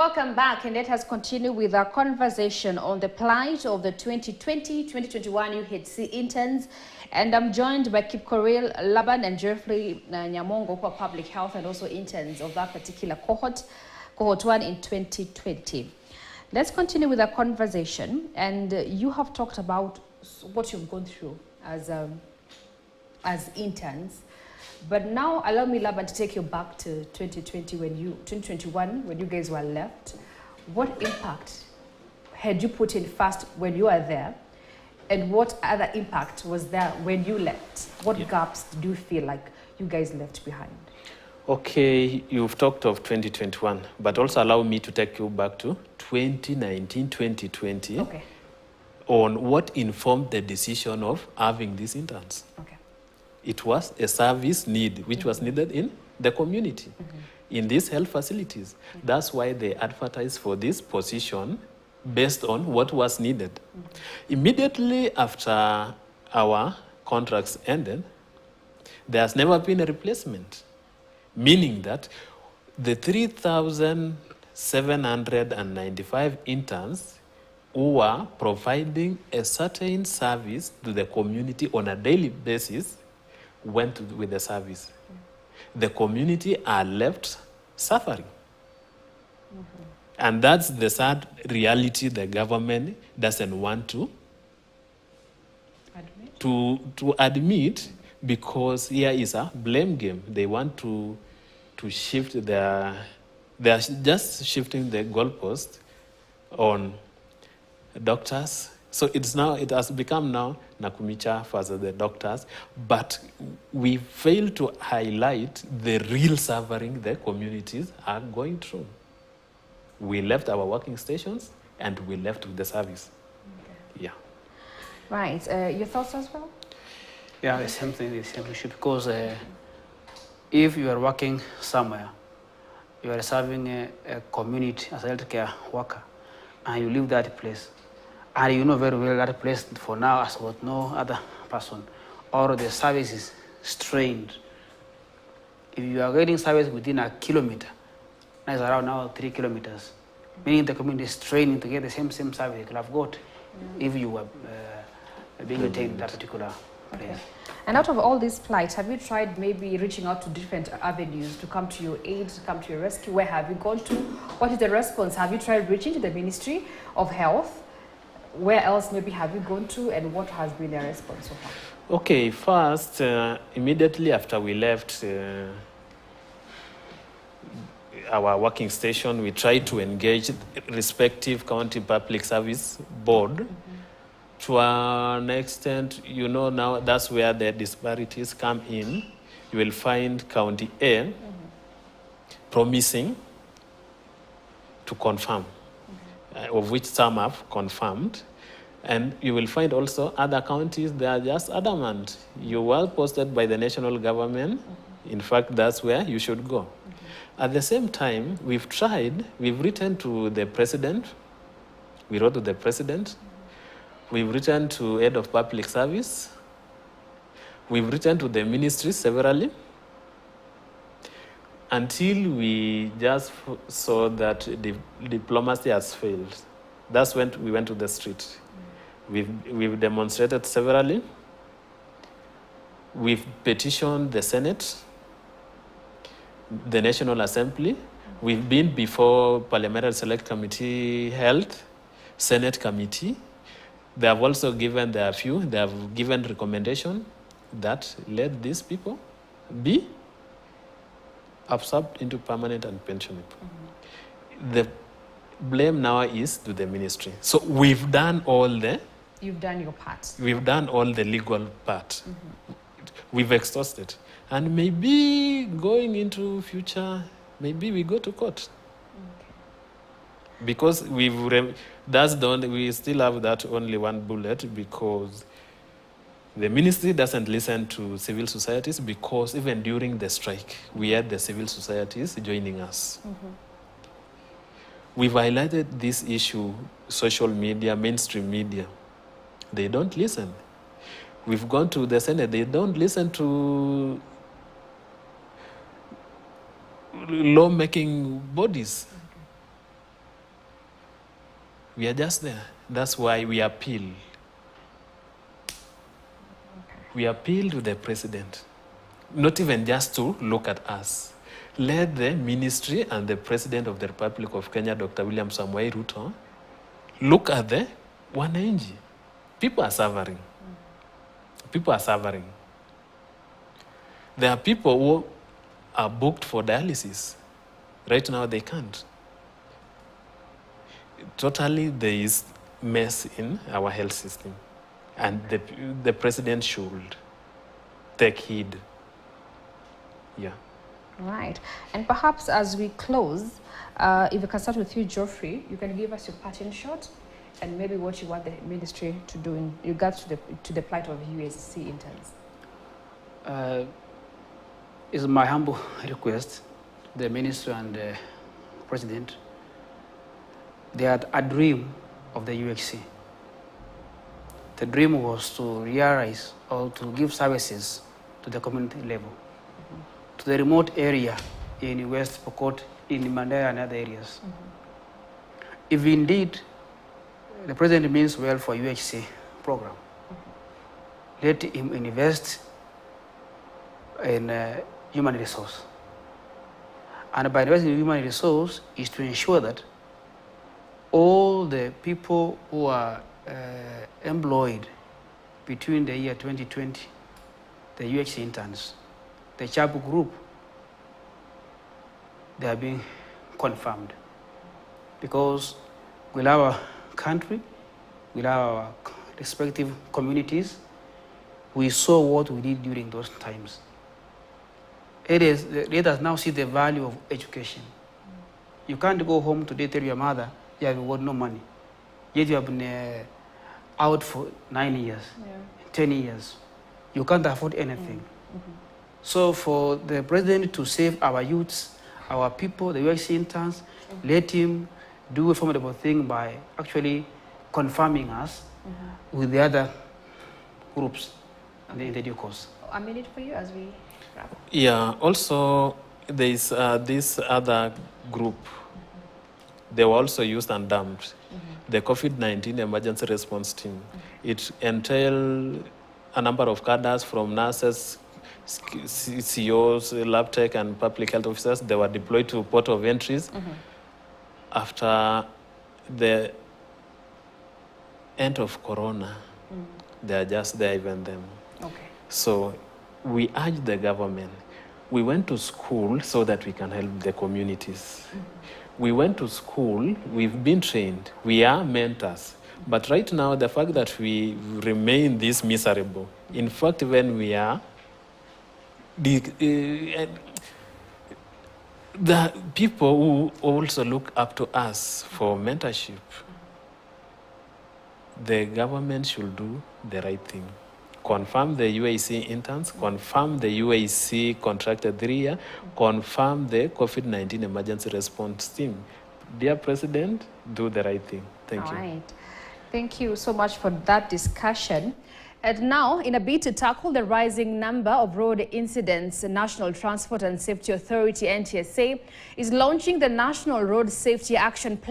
Welcome back, and let us continue with our conversation on the plight of the 2020-2021 UHC interns. And I'm joined by Kip Koril, Laban, and Jeffrey Nyamongo, who are public health and also interns of that particular cohort 1 in 2020. Let's continue with our conversation. And you have talked about what you've gone through as interns. But now allow me, Laban, to take you back to 2021 when you guys were left. What impact had you put in first when you were there, and what other impact was there when you left? What gaps did you feel like you guys left behind? Okay, you've talked of 2021, but also allow me to take you back to 2019, 2020. Okay. On what informed the decision of having these interns. Okay. It was a service need which was needed in the community, in these health facilities. That's why they advertised for this position based on what was needed. Immediately after our contracts ended, there has never been a replacement, meaning that the 3,795 interns who were providing a certain service to the community on a daily basis went with the service. The community are left suffering. And that's the sad reality the government doesn't want to admit, because here is a blame game. They want to shift they're just shifting the goalpost on doctors. So it has become now Nakumicha versus the doctors, but we fail to highlight the real suffering the communities are going through. We left our working stations and we left with the service. Okay. Yeah. Right. Your thoughts as well? Yeah, the same thing, the same issue, because if you are working somewhere, you are serving a community as a healthcare worker, and you leave that place, and you know very well that place for now as with no other person, or the service is strained. If you are getting service within a kilometer, that's around now 3 kilometers, meaning the community is training to get the same service you could have got if you were being retained in that particular place. Okay. And out of all these plights, have you tried maybe reaching out to different avenues to come to your aid, to come to your rescue? Where have you gone to? What is the response? Have you tried reaching to the Ministry of Health? Where else maybe have you gone to, and what has been their response so far? Okay, first, immediately after we left our working station, we tried to engage respective county public service board. To an extent, you know, now that's where the disparities come in. You will find County A promising to confirm, of which some have confirmed. And you will find also other counties, they are just adamant. You were posted by the national government. In fact, that's where you should go. At the same time, we've written to the president. We wrote to the president. We've written to head of public service. We've written to the ministry severally, until we just saw that the diplomacy has failed. That's when we went to the street. We've demonstrated severally. We've petitioned the Senate, the National Assembly. We've been before Parliamentary Select Committee Health, Senate Committee. They have also given their view. They have given recommendation that let these people be absorbed into permanent and pensionable. The blame now is to the ministry. So we've done all the... You've done your part. We've done all the legal part. We've exhausted. And maybe going into future, maybe we go to court. Because we still have that only one bullet, because the ministry doesn't listen to civil societies, because even during the strike, we had the civil societies joining us. We've highlighted this issue, social media, mainstream media. They don't listen. We've gone to the Senate, they don't listen to law-making bodies. We are just there. That's why we appeal. We appeal to the president, not even just to look at us. Let the ministry and the president of the Republic of Kenya, Dr. William Samoei Ruto, look at the wananchi. People are suffering. People are suffering. There are people who are booked for dialysis. Right now, they can't. Totally, there is mess in our health system. And the president should take heed. Yeah. Right. And perhaps as we close, if we can start with you, Geoffrey, you can give us your parting shot and maybe what you want the ministry to do in regards to the plight of UHC interns. It's my humble request, the minister and the president, they had a dream of the UHC. The dream was to realize or to give services to the community level, to the remote area in West Pokot, in Mandera and other areas. If indeed the president means well for UHC program, let him invest in human resource. And by investing in human resource is to ensure that all the people who are employed between the year 2020, the UHC interns, the CHAP group, they are being confirmed. Because we love our country, we love our respective communities, we saw what we did during those times. Let us now see the value of education. You can't go home today tell your mother, you have got no money. Yet you have been out for 9 years, 10 years. You can't afford anything. So for the president to save our youths, our people, the UHC interns, let him do a formidable thing by actually confirming us with the other groups in the due course. A minute for you as we wrap up. Yeah, also there is this other group. They were also used and dumped. The COVID-19 emergency response team. It entailed a number of cadres from nurses, CEOs, lab tech, and public health officers. They were deployed to port of entries. After the end of Corona, they are just there, even them. Okay. So we urge the government. We went to school so that we can help the communities. We went to school, we've been trained, we are mentors. But right now, the fact that we remain this miserable, in fact, when we are, the people who also look up to us for mentorship, the government should do the right thing. Confirm the UHC interns, confirm the UHC contracted 3 year, confirm the COVID-19 emergency response team. Dear President, do the right thing. Thank you. All right. Thank you so much for that discussion. And now, in a bid to tackle the rising number of road incidents, the National Transport and Safety Authority, NTSA, is launching the National Road Safety Action Plan.